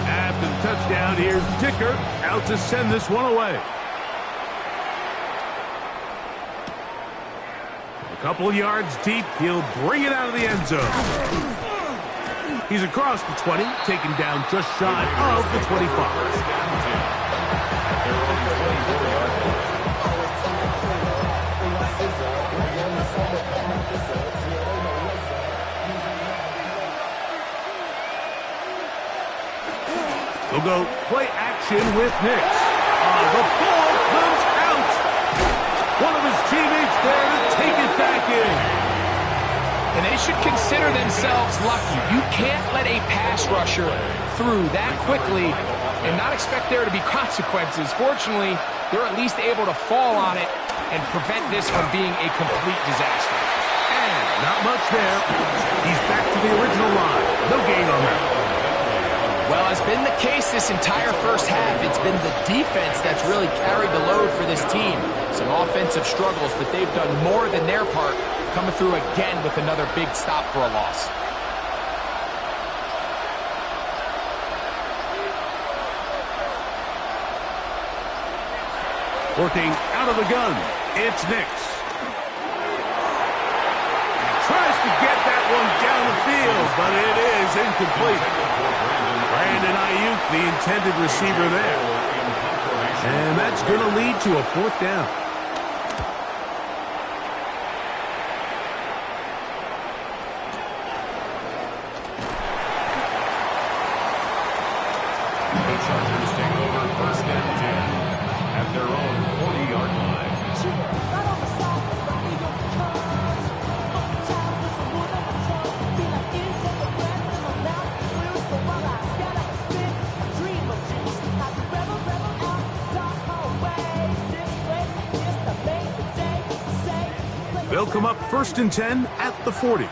After the touchdown, here's Dicker out to send this one away. A couple yards deep, he'll bring it out of the end zone. He's across the 20, taken down just shy of the 25. We'll go play action with Nix. The ball comes out. One of his teammates there to take it back in. And they should consider themselves lucky. You can't let a pass rusher through that quickly and not expect there to be consequences. Fortunately, they're at least able to fall on it and prevent this from being a complete disaster. And not much there. He's back to the original line. No gain on that. Well, as been the case this entire first half, it's been the defense that's really carried the load for this team. Some offensive struggles, but they've done more than their part, coming through again with another big stop for a loss. Working out of the gun, it's Nix. Tries to get that one down the field, but it is incomplete. Brandon Ayuk, the intended receiver there. And that's going to lead to a fourth down. The Chargers take over first and 10 at their own 40-yard line. They'll come up first and 10 at the 40. He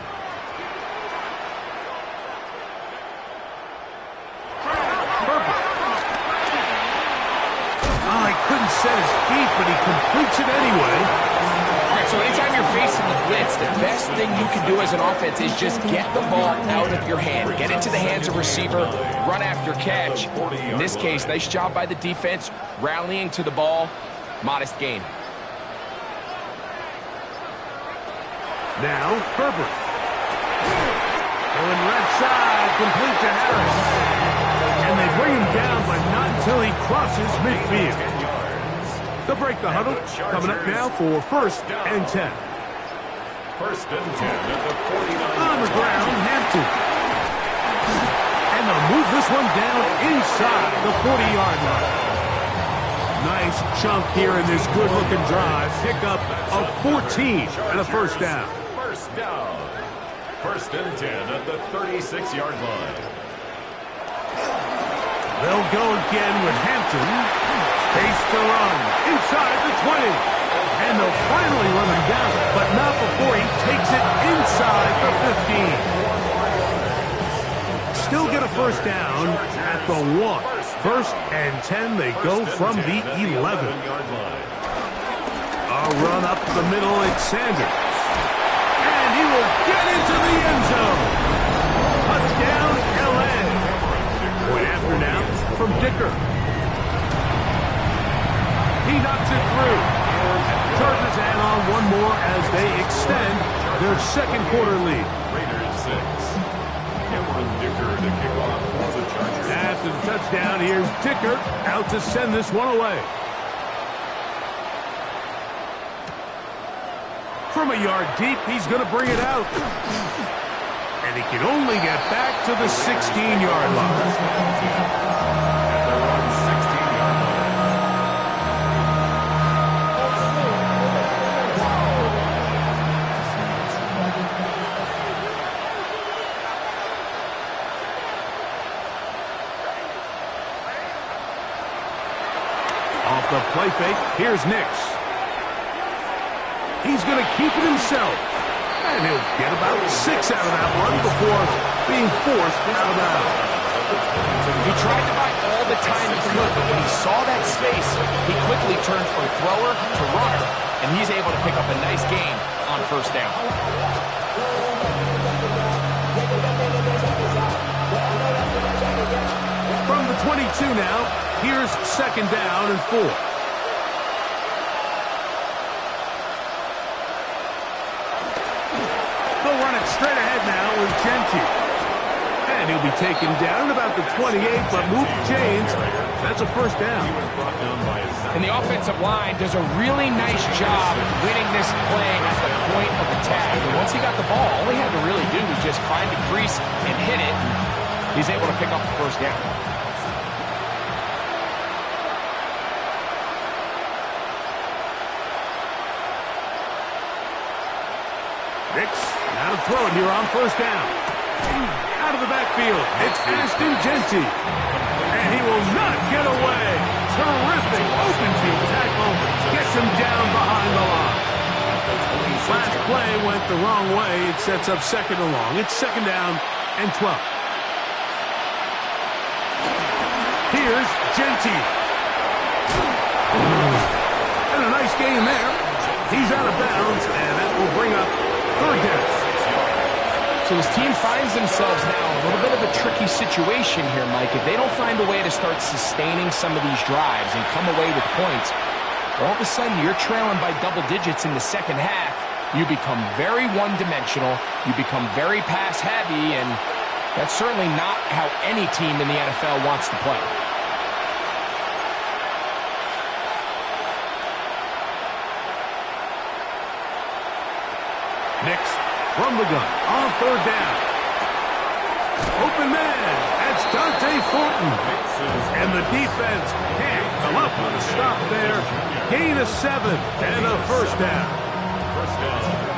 couldn't set his feet, but he completes it anyway. All right, so anytime you're facing the blitz, the best thing you can do as an offense is just get the ball out of your hand. Get into the hands of receiver, run after catch. In this case, nice job by the defense, rallying to the ball. Modest gain. Now, Herbert. Going left side, complete to Harris. And they bring him down, but not until he crosses midfield. They'll break the huddle. Coming up now for first and 10. First and 10 at the 49. On the ground, Hampton. And they'll move this one down inside the 40-yard line. Nice chunk here in this good-looking drive. Pick up of 14 and a first down. First down. First and 10 at the 36-yard line. They'll go again with Hampton. Space to run inside the 20. And they'll finally run him down, but not before he takes it inside the 15. Still get a first down at the 1. First and 10, they go from the 11. A run up the middle, it's Sanders. And he will get into the end zone. Touchdown, L.A. Point after now from Dicker. He knocks it through. Chargers add on one more as they extend their second quarter lead. Raiders 6. Dicker to kick off for the Chargers. After the touchdown, here's Dicker out to send this one away. From a yard deep, he's going to bring it out. And he can only get back to the 16-yard line. Off the play fake, here's Nix. He's going to keep it himself. And he'll get about 6 out of that one before being forced out of bounds. He tried to buy all the time he could, but when he saw that space, he quickly turned from thrower to runner, and he's able to pick up a nice gain on first down. 22 now. Here's second down and 4. They'll run it straight ahead now with Genty. And he'll be taken down about the 28, but move the chains. That's a first down. And the offensive line does a really nice job winning this play at the point of attack. And once he got the ball, all he had to really do was just find the crease and hit it. He's able to pick up the first down. Nix, now to throw it here on first down. Out of the backfield, it's Ashton Genty. And he will not get away. Terrific open field tackle. Gets him down behind the line. Last play went the wrong way. It sets up second and long. It's second down and 12. Here's Genty. And a nice game there. He's out of bounds, and that will bring up third down. So his team finds themselves now in a little bit of a tricky situation here, Mike. If they don't find a way to start sustaining some of these drives and come away with points, all of a sudden you're trailing by double digits in the second half. You become very one-dimensional. You become very pass-heavy, and that's certainly not how any team in the NFL wants to play. Nix from the gun on third down. Open man. That's Dante Thornton. And the defense can't come up with a stop there. Gain of 7 and a first down.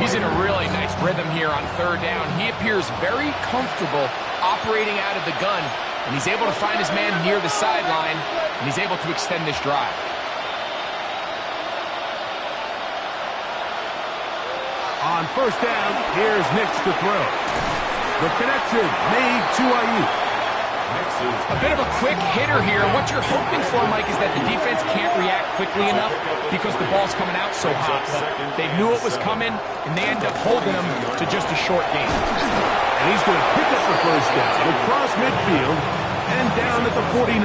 He's in a really nice rhythm here on third down. He appears very comfortable operating out of the gun, and he's able to find his man near the sideline, and he's able to extend this drive. On first down, here's Nix to throw. The connection made to Ayuk. A bit of a quick hitter here. What you're hoping for, Mike, is that the defense can't react quickly enough because the ball's coming out so hot. But they knew it was coming, and they end up holding him to just a short gain. And he's going to pick up the first down across midfield and down at the 49.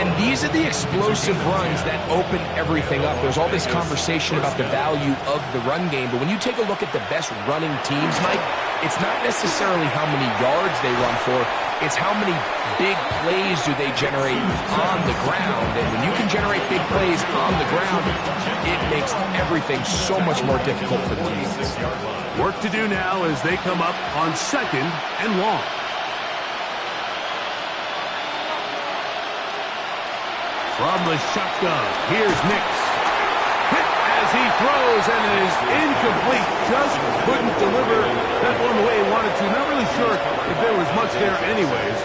And these are the explosive runs that open everything up. There's all this conversation about the value of the run game, but when you take a look at the best running teams, Mike, it's not necessarily how many yards they run for, it's how many big plays do they generate on the ground. And when you can generate big plays on the ground, it makes everything so much more difficult for the defense. Work to do now as they come up on second and long. From the shotgun, here's Nix. Hit as he throws, and it is incomplete. Just couldn't deliver that one the way he wanted to. Not really sure if there was much there anyways.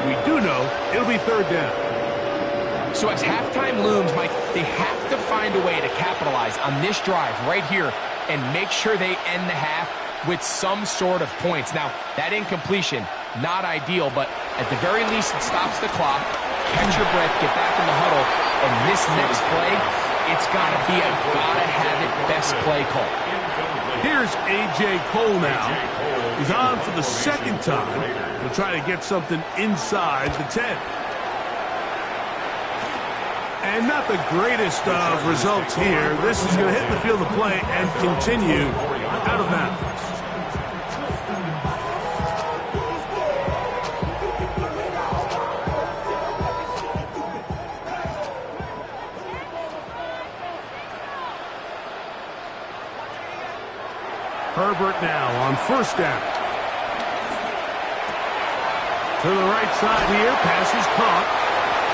We do know it'll be third down. So as halftime looms, Mike, they have to find a way to capitalize on this drive right here and make sure they end the half with some sort of points. Now, that incompletion, not ideal, but at the very least, it stops the clock. Catch your breath, get back in the huddle, and this next play, it's got to be a gotta-have-it best play call. Here's A.J. Cole now. He's on for the second time. He'll try to get something inside the 10. And not the greatest of results here. This is going to hit the field of play and continue out of bounds. Herbert now on first down. To the right side here, pass is caught.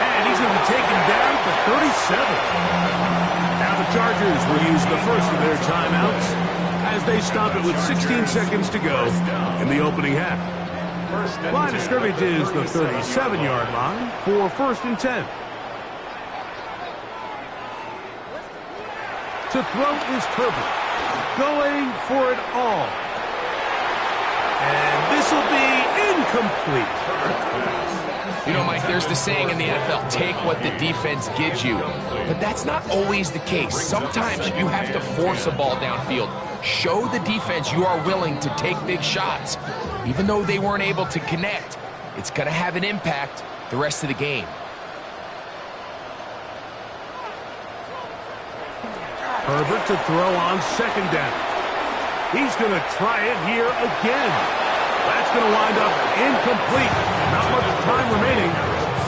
And he's going to be taken down for 37. Now the Chargers will use the first of their timeouts as they stop it with 16 seconds to go in the opening half. Line of scrimmage is the 37-yard line for first and 10. To throw is Herbert. Going for it all. And this will be incomplete. You know, Mike, there's the saying in the NFL, take what the defense gives you. But that's not always the case. Sometimes you have to force a ball downfield. Show the defense you are willing to take big shots. Even though they weren't able to connect, it's going to have an impact the rest of the game. Herbert to throw on second down. He's going to try it here again. That's going to wind up incomplete. Not much time remaining.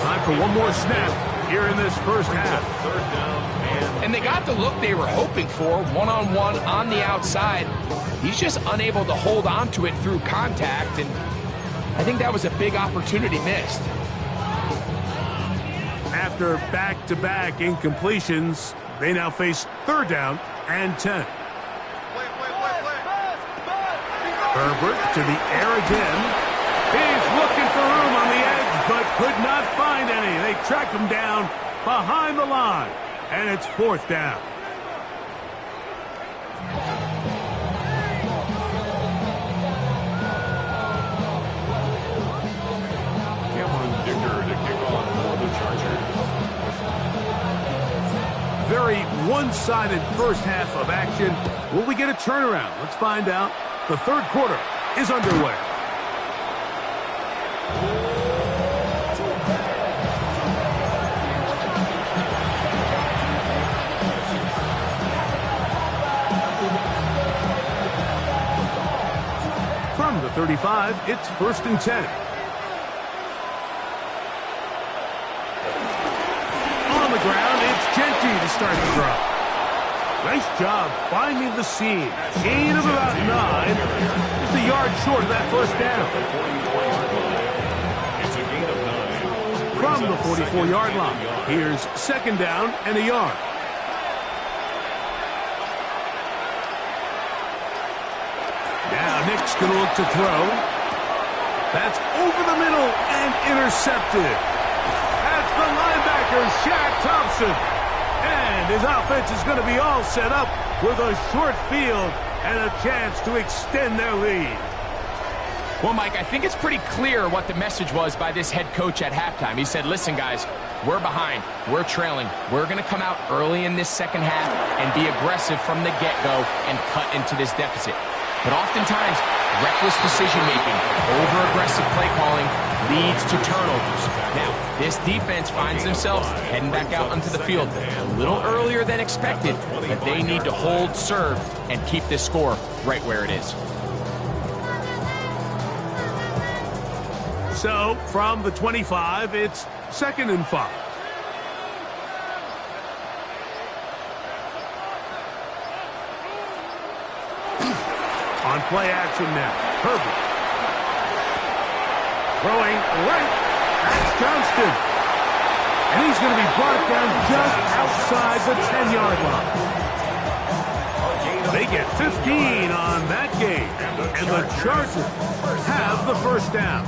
Time for one more snap here in this first half. Third down And they got the look they were hoping for, one-on-one on the outside. He's just unable to hold on to it through contact, and I think that was a big opportunity missed. After back-to-back incompletions, they now face third down and 10. Herbert to the air again. He's looking for room on the edge, but could not find any. They track him down behind the line, and it's fourth down. to kick off for the Chargers. Very one-sided first half of action. Will we get a turnaround? Let's find out. The third quarter is underway. From the 35, it's 1st and 10. On the ground, it's Genty to start the drive. Nice job finding the seam. Gain of about 9. Just a yard short of that first down. It's a gain of 9. From the 44-yard line, here's second down and a yard. Now Nick's going to look to throw. That's over the middle and intercepted. That's the linebacker, Shaq Thompson. And his offense is going to be all set up with a short field and a chance to extend their lead. Well, Mike, I think it's pretty clear what the message was by this head coach at halftime. He said, listen, guys, we're behind. We're trailing. We're going to come out early in this second half and be aggressive from the get-go and cut into this deficit. But oftentimes, reckless decision-making, over-aggressive play calling leads to turnovers. Now, this defense finds themselves heading back out onto the field a little earlier than expected, but they need to hold serve and keep this score right where it is. So, from the 25, it's 2nd and 5. On play action now, Herbert. Throwing right, that's Johnston. And he's going to be brought down just outside the 10-yard line. They get 15 on that game, and the Chargers have the first down.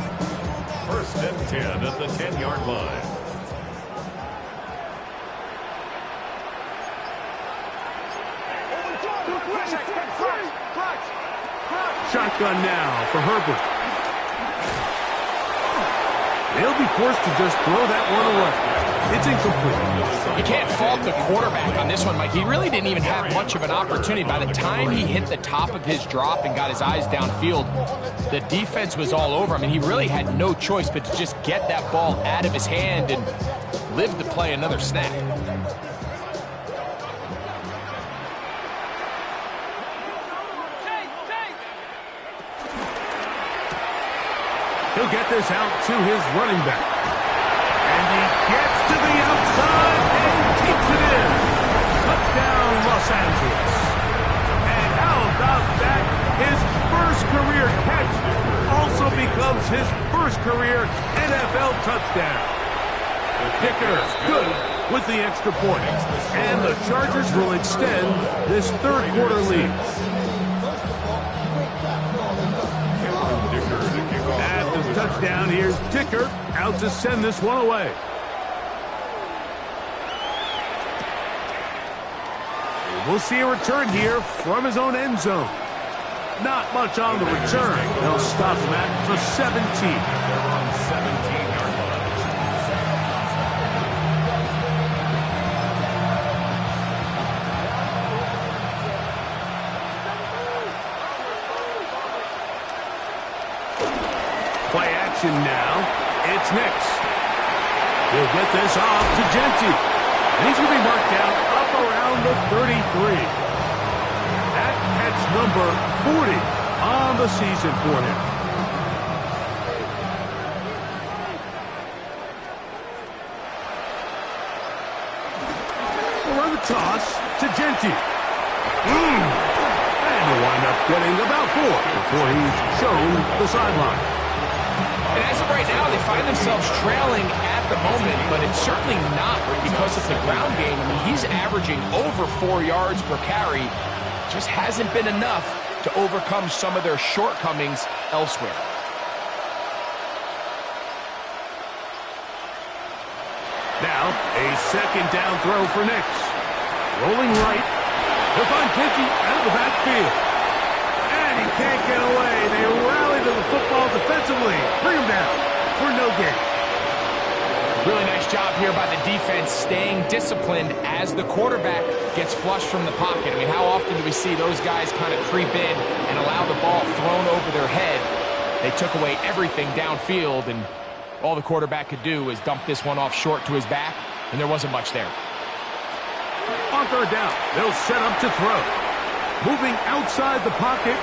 1st and 10 at the 10-yard line. Shotgun now for Herbert. They'll be forced to just throw that one away. It's incomplete. You can't fault the quarterback on this one, Mike. He really didn't even have much of an opportunity. By the time he hit the top of his drop and got his eyes downfield, the defense was all over him, and he really had no choice but to just get that ball out of his hand and live to play another snap. He'll get this out to his running back. And he gets to the outside and keeps it in. Touchdown, Los Angeles. And how about that? His first career catch also becomes his first career NFL touchdown. The kicker good with the extra point. And the Chargers will extend this third quarter lead. Touchdown, here's Dicker out to send this one away. We'll see a return here from his own end zone. Not much on the return. They'll stop him at the 17. They're on 17-yard Play action now. It's Nix. He'll get this off to Genti. And he's going to be marked down up around the 33. That catch number 40 on the season for him. Around the toss to Genti. And he'll wind up getting about 4 before he's shown the sideline. And as of right now, they find themselves trailing at the moment, but it's certainly not because of the ground game. I mean, he's averaging over 4 yards per carry. Just hasn't been enough to overcome some of their shortcomings elsewhere. Now, a second down throw for Nix. Rolling right. He'll find Genti out of the backfield. And he can't get away. They rally to the football defensively. Bring him down for no gain. Really nice job here by the defense staying disciplined as the quarterback gets flushed from the pocket. I mean, how often do we see those guys kind of creep in and allow the ball thrown over their head? They took away everything downfield, and all the quarterback could do was dump this one off short to his back, and there wasn't much there. On third down, they'll set up to throw. Moving outside the pocket,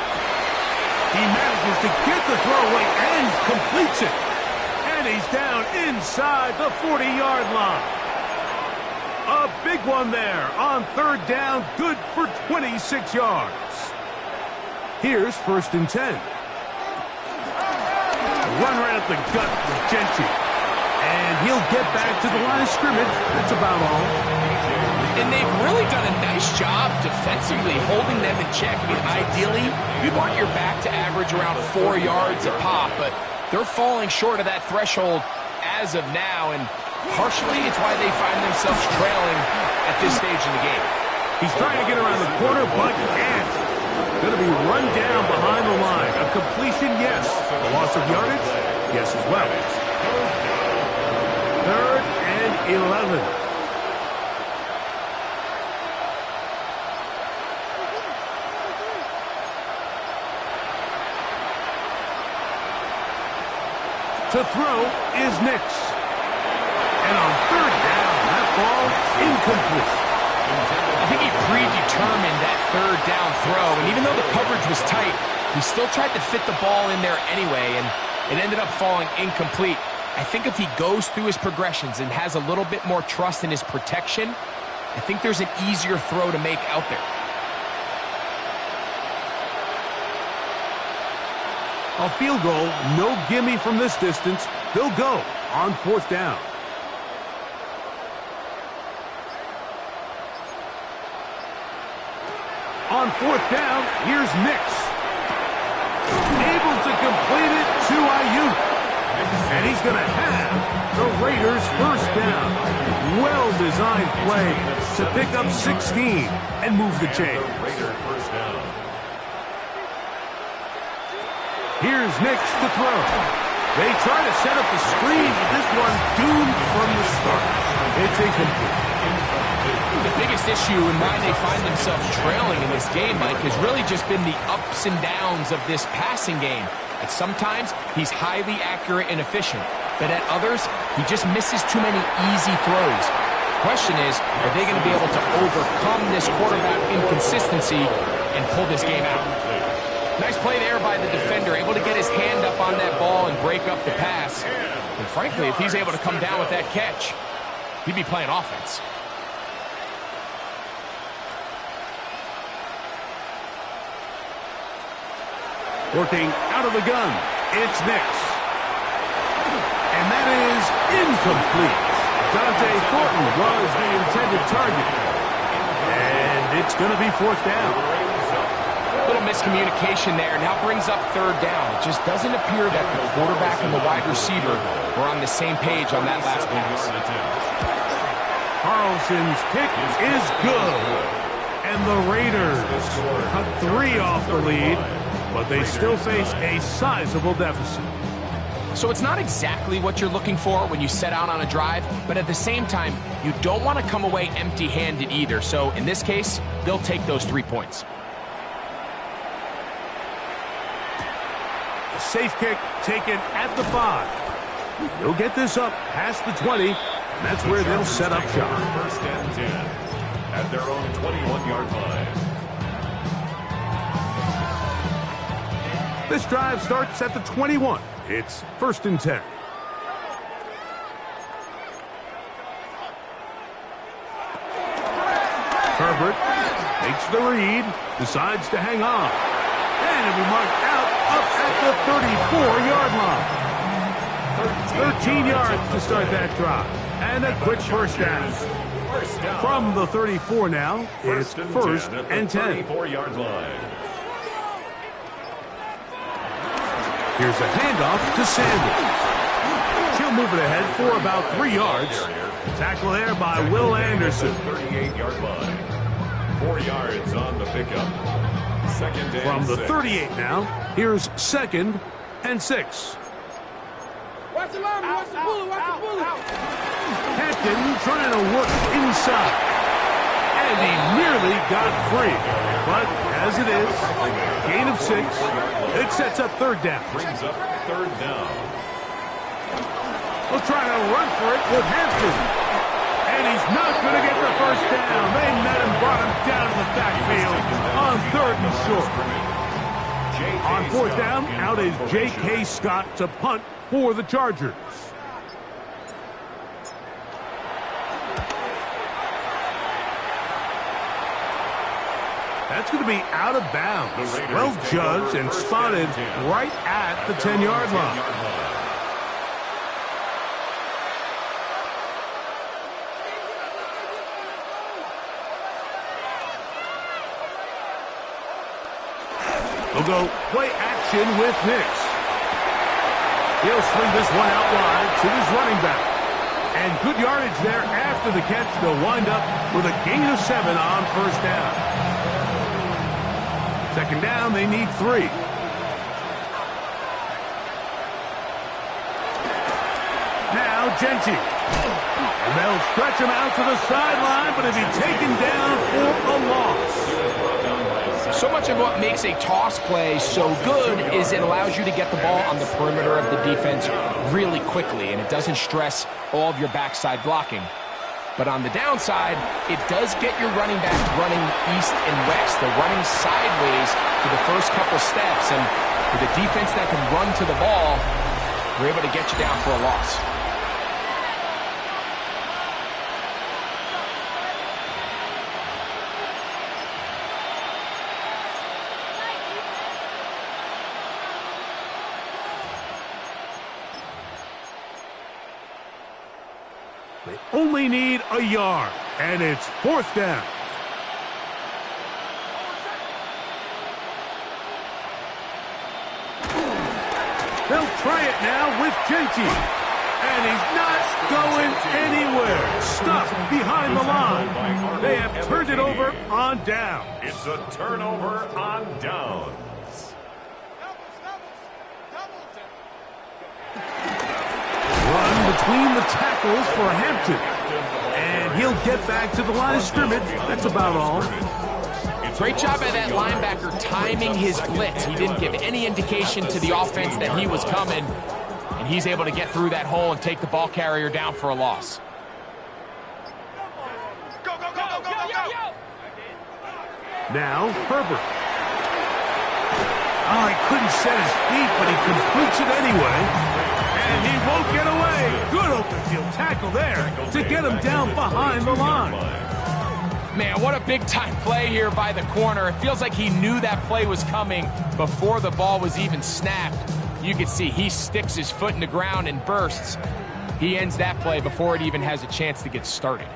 he manages to get the throw away and completes it. And he's down inside the 40-yard line. A big one there on third down, good for 26 yards. Here's 1st and 10. Run right up the gut with Genti. And he'll get back to the line of scrimmage. That's about all. And they've really done a nice job defensively holding them in check. I mean, ideally, you want your back to average around 4 yards a pop, but they're falling short of that threshold as of now, and partially it's why they find themselves trailing at this stage in the game. He's trying to get around the corner, but can't. Going to be run down behind the line. A completion, yes. A loss of yardage, yes as well. 3rd and 11. To throw is Nix. And on third down, that ball incomplete. I think he predetermined that third down throw, and even though the coverage was tight, he still tried to fit the ball in there anyway, and it ended up falling incomplete. I think if he goes through his progressions and has a little bit more trust in his protection, I think there's an easier throw to make out there. A field goal, no gimme from this distance. They'll go on 4th down. On 4th down, here's Nix. Able to complete it to Ayuk. And he's going to have the Raiders' 1st down. Well-designed play to pick up 16 and move the chains. Here's Nix to throw. They try to set up the screen, but this one doomed from the start. It's incomplete. The biggest issue and why they find themselves trailing in this game, Mike, has really just been the ups and downs of this passing game. At sometimes, he's highly accurate and efficient, but at others, he just misses too many easy throws. Question is, are they going to be able to overcome this quarterback inconsistency and pull this game out? Nice play there by the defender, able to get his hand up on that ball and break up the pass. And frankly, if he's able to come down with that catch, he'd be playing offense. Working out of the gun, it's Nix. And that is incomplete. Dante Thornton was the intended target. And it's going to be 4th down. Little miscommunication there, now brings up 3rd down. It just doesn't appear that the quarterback and the wide receiver were on the same page on that last pass. Carlson's kick is good. And the Raiders cut 3 off the lead, but they still face a sizable deficit. So it's not exactly what you're looking for when you set out on a drive, but at the same time, you don't want to come away empty-handed either. So in this case, they'll take those 3 points. A safe kick taken at the 5. He'll get this up past the 20 And that's where they'll set up shop. First and 10 at their own 21-yard line. This drive starts at the 21. It's first and 10. Herbert makes the read, decides to hang on. And it'll be marked out up at the 34-yard line. 13 yards to start that drive. And a quick first down. From the 34 now, it's first and 10. 34-yard line. Here's a handoff to Sanders. She'll move it ahead for about 3 yards. Tackle there by Will Anderson. 38-yard line. 4 yards on the pickup. Second and From the 6. 38 now, here's second and 6. Watch the line, watch the bullet, watch the bullet. Hampton trying to work inside. And he nearly got free. But as it is, gain of 6. It sets up third down. Brings up third down. We'll try to run for it with Hampton. And he's not going to get the first down. They met him, brought him down to the backfield on third and short. On fourth down, out is J.K. Scott to punt for the Chargers. That's going to be out of bounds. Well judged and spotted right at the 10-yard line. They'll go play action with Nix. He'll swing this one out wide to his running back. And good yardage there after the catch. They'll wind up with a gain of 7 on first down. Second down, they need 3. Now Genty. And they'll stretch him out to the sideline, but he'll be taken down for a loss. So much of what makes a toss play so good is it allows you to get the ball on the perimeter of the defense really quickly, and it doesn't stress all of your backside blocking. But on the downside, it does get your running back running east and west. They're running sideways for the first couple steps, and with a defense that can run to the ball, we're able to get you down for a loss. They only need a yard, and it's fourth down. They'll try it now with Genty. And he's not going anywhere. Stuck behind the line. They have turned it over on down. It's a turnover on downs. Run between the tackles for Hampton. And he'll get back to the line of scrimmage. That's about all. Great job by that linebacker timing his blitz. He didn't give any indication to the offense that he was coming. And he's able to get through that hole and take the ball carrier down for a loss. Now, Herbert. Oh, he couldn't set his feet, but he completes it anyway. And he won't get away. Good open field tackle there to get him down behind the line. Man, what a big-time play here by the corner. It feels like he knew that play was coming before the ball was even snapped. You can see he sticks his foot in the ground and bursts. He ends that play before it even has a chance to get started.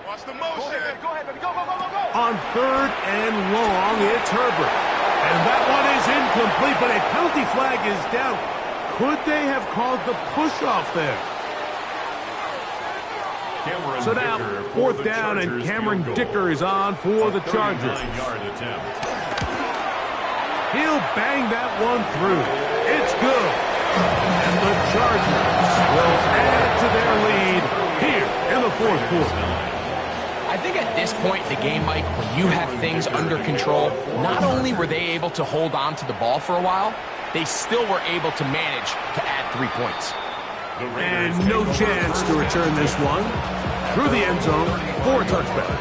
Watch the motion. Go ahead, baby. Go. On third and long, it's Herbert. And that one is incomplete, but a penalty flag is down. Could they have called the push-off there? So now, fourth down, and Cameron Dicker is on for the Chargers. He'll bang that one through. It's good. And the Chargers will add to their lead here in the fourth quarter. I think at this point in the game, Mike, when you have things under control, not only were they able to hold on to the ball for a while, they still were able to manage to add 3 points. And no chance to return this one. Through the end zone for a touchback.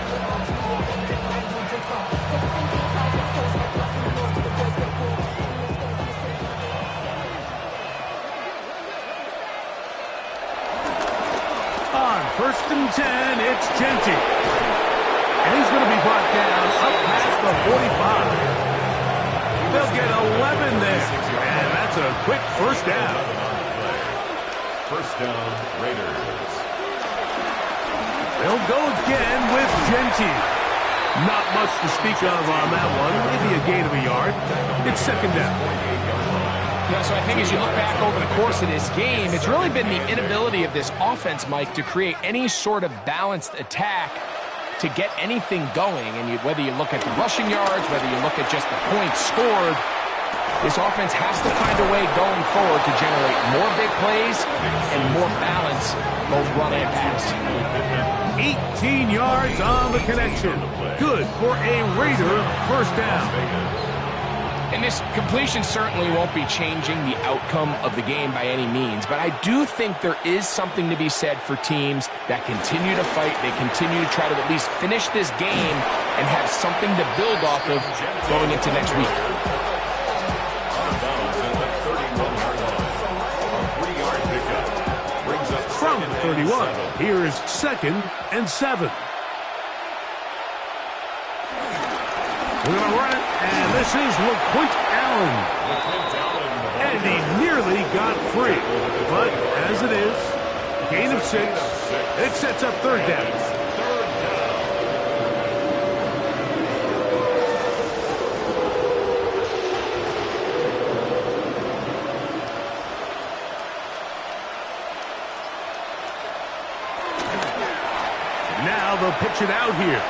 On 1st and 10, it's Genty. And he's going to be brought down up past the 45. They'll get 11 there. And that's a quick first down. First down, Raiders. They'll go again with Genty. Not much to speak of on that one. Maybe a gain of a yard. It's 2nd down. Yeah, so I think as you look back over the course of this game, it's really been the inability of this offense, Mike, to create any sort of balanced attack to get anything going. And whether you look at the rushing yards, whether you look at just the points scored, this offense has to find a way going forward to generate more big plays and more balance, both run and pass. 18 yards on the connection. Good for a Raider first down. And this completion certainly won't be changing the outcome of the game by any means, but I do think there is something to be said for teams that continue to fight. They continue to try to at least finish this game and have something to build off of going into next week. From 31, here's 2nd and 7. We're going to run it, and this is LeQuint Allen. And he nearly got free. But as it is, gain of 6. It sets up 3rd down. Now they'll pitch it out here.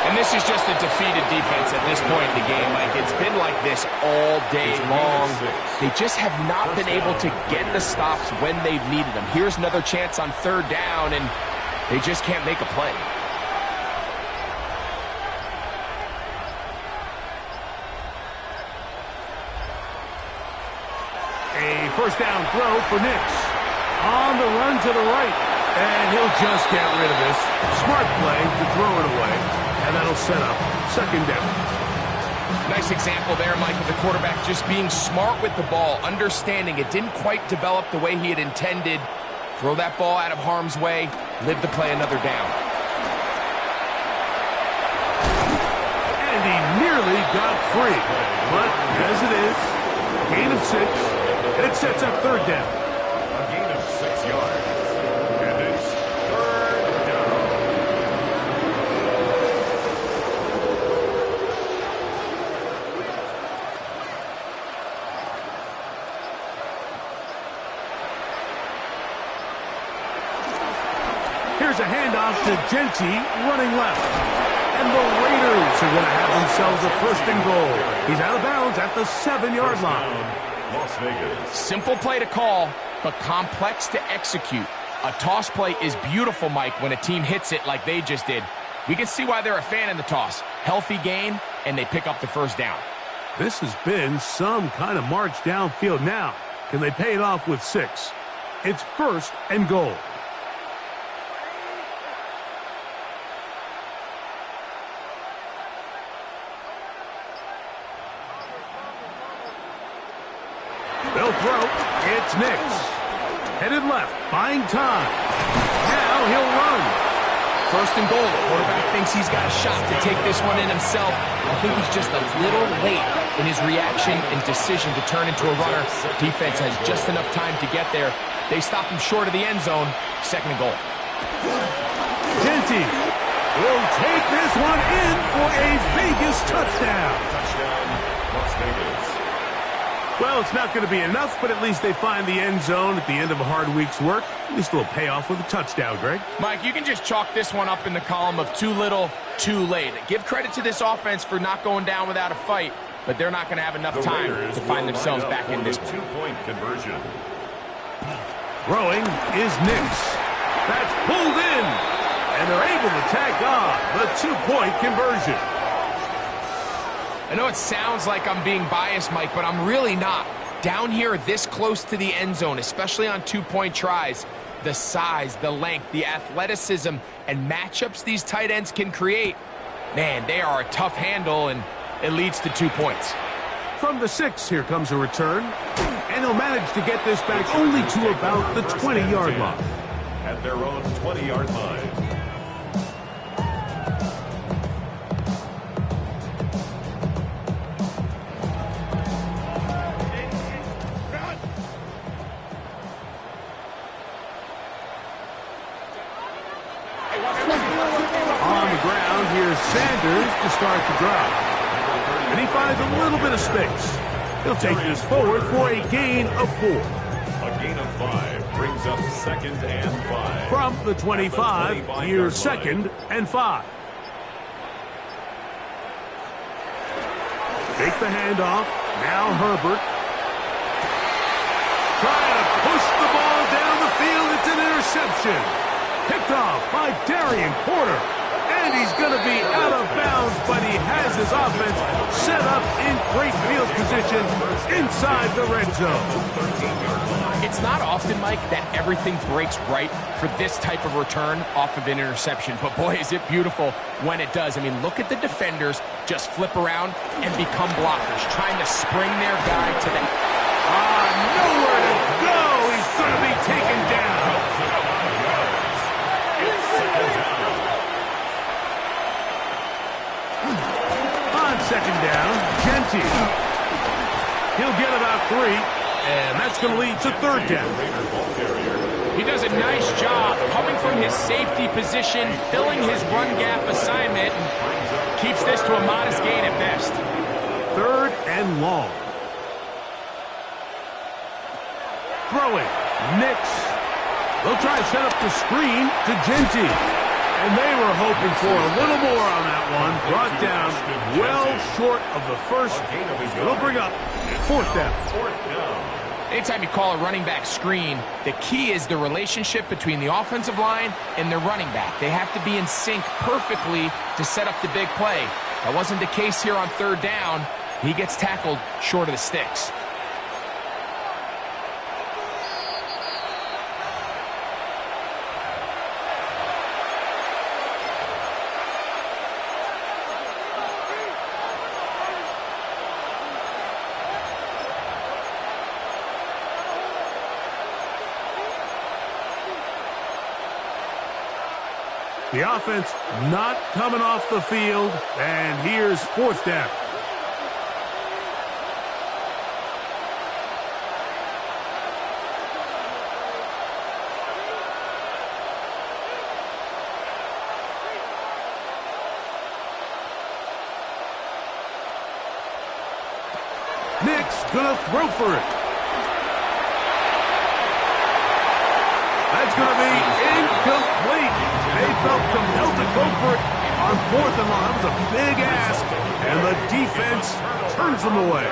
And this is just a defeated defense at this point in the game, Mike. It's been like this all day long. They just have not been able to get the stops when they've needed them. Here's another chance on 3rd down, and they just can't make a play. A first down throw for Nix. On the run to the right. And he'll just get rid of this. Smart play to throw it away. And that'll set up 2nd down. Nice example there, Mike, of the quarterback just being smart with the ball, understanding it didn't quite develop the way he had intended. Throw that ball out of harm's way, live to play another down. And he nearly got free. But as it is, gain of 6. And it sets up 3rd down. A gain of 6 yards. And it's 3rd down. Here's a handoff to Genty, running left. And the Raiders are going to have themselves a 1st and goal. He's out of bounds at the 7-yard line. Las Vegas. Simple play to call, but complex to execute. A toss play is beautiful, Mike, when a team hits it like they just did. We can see why they're a fan in the toss. Healthy game, and they pick up the 1st down. This has been some kind of march downfield now. Can they pay it off with 6? It's 1st and goal. They'll throw. It's Nix. Headed left, buying time. Now he'll run. 1st and goal. The quarterback thinks he's got a shot to take this one in himself. I think he's just a little late in his reaction and decision to turn into a runner. Defense has just enough time to get there. They stop him short of the end zone. 2nd and goal. Genty will take this one in for a Vegas touchdown. Touchdown, Las Vegas. Well, it's not going to be enough, but at least they find the end zone at the end of a hard week's work. At least it'll pay off with a touchdown, Greg. Mike, you can just chalk this one up in the column of too little, too late. Give credit to this offense for not going down without a fight, but they're not going to have enough time to find themselves back in this one. 2-point conversion. Throwing is Nix. That's pulled in, and they're able to tack on the 2-point conversion. I know it sounds like I'm being biased, Mike, but I'm really not. down here this close to the end zone, especially on two-point tries, the size, the length, the athleticism, and matchups these tight ends can create, man, they are a tough handle, and it leads to 2 points. From the 6, here comes a return, and he'll manage to get this back only to about the 20-yard line. At their own 20-yard line. On the ground, here's Sanders to start the drive. And he finds a little bit of space. He'll take this forward for a gain of 4. A gain of 5 brings up 2nd and 5. From the 25, here's 2nd and 5. Take the handoff. Now Herbert. Trying to push the ball down the field. It's an interception. Picked off by Darian Porter. And he's going to be out of bounds, but he has his offense set up in great field position inside the red zone. It's not often, Mike, that everything breaks right for this type of return off of an interception. But boy, is it beautiful when it does. I mean, look at the defenders just flip around and become blockers, trying to spring their guy to the... Nowhere to go. He's going to be taken down. On 2nd down, Genty. He'll get about 3, and that's going to lead to 3rd down. He does a nice job coming from his safety position, filling his run gap assignment, and keeps this to a modest gain at best. 3rd and long. Throwing. Nix. They'll try to set up the screen to Genty. And they were hoping for a little more on that one. Brought down well short of the first. It'll bring up 4th down. Anytime you call a running back screen, the key is the relationship between the offensive line and their running back. They have to be in sync perfectly to set up the big play. That wasn't the case here on 3rd down. He gets tackled short of the sticks. The offense not coming off the field, and here's 4th down. Nick's gonna throw for it. That's gonna be incomplete. They felt compelled to go for it on 4th and long. That was a big ask, and the defense turns them away.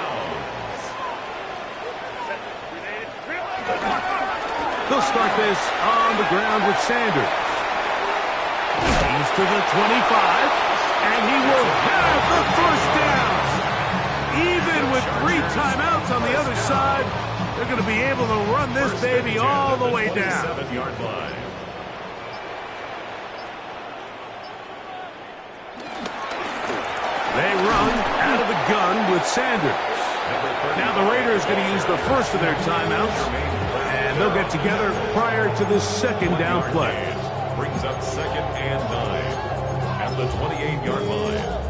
They'll start this on the ground with Sanders. He's to the 25, and he will have the 1st down. Even with 3 timeouts on the other side, they're going to be able to run this baby all the way down. 7-yard line. They run out of the gun with Sanders. Now the Raiders going to use the first of their timeouts, and they'll get together prior to this 2nd down play. Brings up 2nd and 9 at the 28-yard line.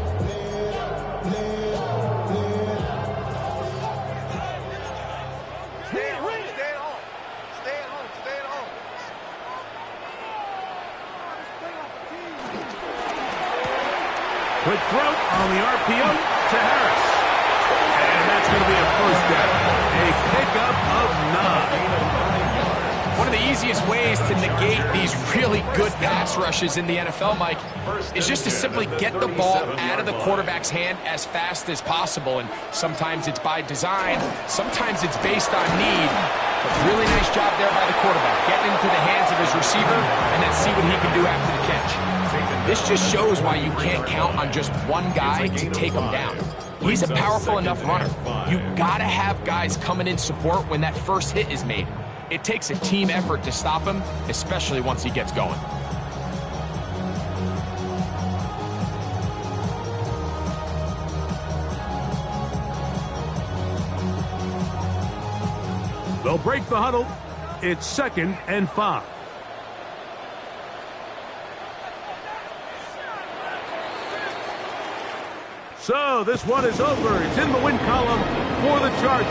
Quick throw on the RPO to Harris. And that's going to be a 1st down. A pickup of 9. One of the easiest ways to negate these really good pass rushes in the NFL, Mike, is just to simply get the ball out of the quarterback's hand as fast as possible. And sometimes it's by design, sometimes it's based on need. But really nice job there by the quarterback, getting into the hands of his receiver and then see what he can do after the catch. This just shows why you can't count on just one guy to take him down. He's a powerful enough runner. You gotta have guys coming in support when that first hit is made. It takes a team effort to stop him, especially once he gets going. They'll break the huddle. It's 2nd and 5. So this one is over. It's in the win column for the Chargers.